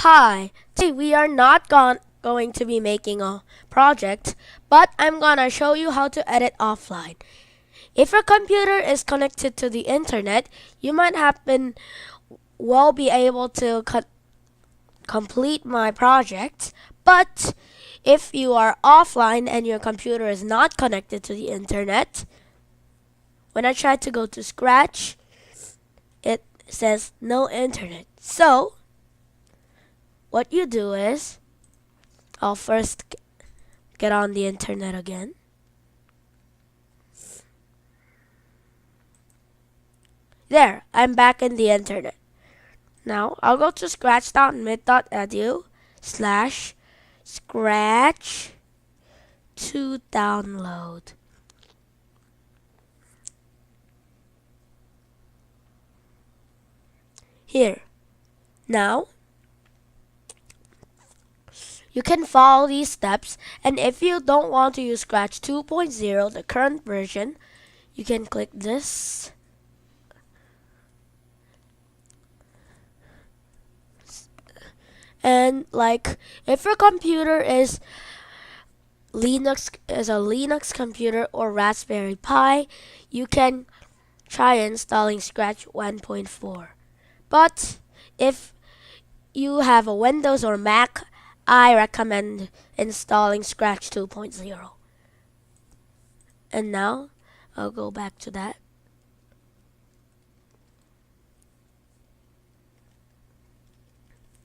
Hi, today we are not going to be making a project, but I'm gonna show you how to edit offline. If your computer is connected to the internet, you might be able to complete my project, but if you are offline and your computer is not connected to the internet, when I try to go to Scratch, it says no internet. So, what you do is, I'll first get on the internet again. There, I'm back in the internet. Now, I'll go to scratch.mit.edu slash scratch to download. Here. Now, you can follow these steps, and if you don't want to use Scratch 2.0, the current version, you can click this. And if your computer is a Linux computer or Raspberry Pi, you can try installing Scratch 1.4. But if you have a Windows or Mac, I recommend installing Scratch 2.0. And now, I'll go back to that.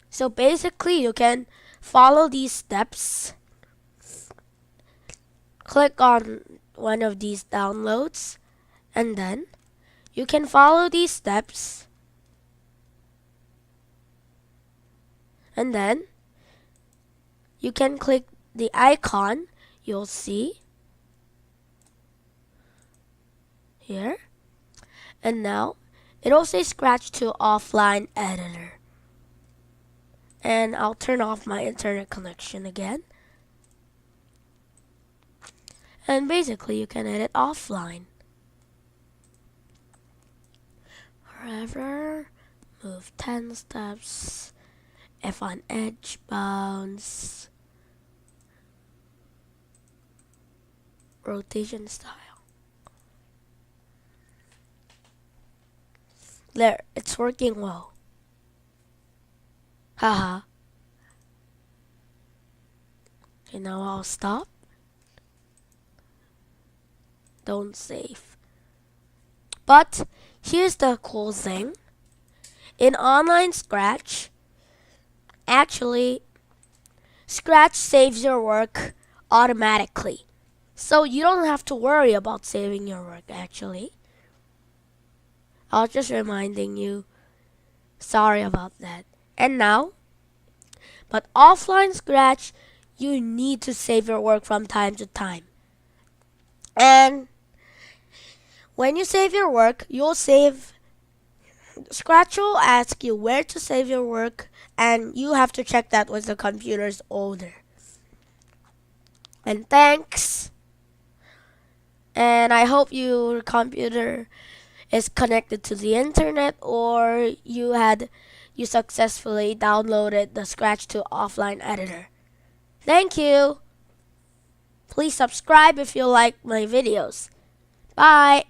So basically, you can follow these steps. Click on one of these downloads, and then you can follow these steps. And then you can click the icon you'll see here. And now it'll say Scratch to offline editor. And I'll turn off my internet connection again. And basically you can edit offline. Forever, move 10 steps. F on edge, bounce, rotation style. There, it's working well. Haha. Okay, now I'll stop. Don't save. But here's the cool thing. In online Scratch, actually, Scratch saves your work automatically. So you don't have to worry about saving your work, actually. I was just reminding you. Sorry about that. And now, but offline Scratch, you need to save your work from time to time. And when you save your work, Scratch will ask you where to save your work, and you have to check that with the computer's owner. And thanks. And I hope your computer is connected to the internet, or you successfully downloaded the Scratch to offline editor. Thank you. Please subscribe if you like my videos. Bye.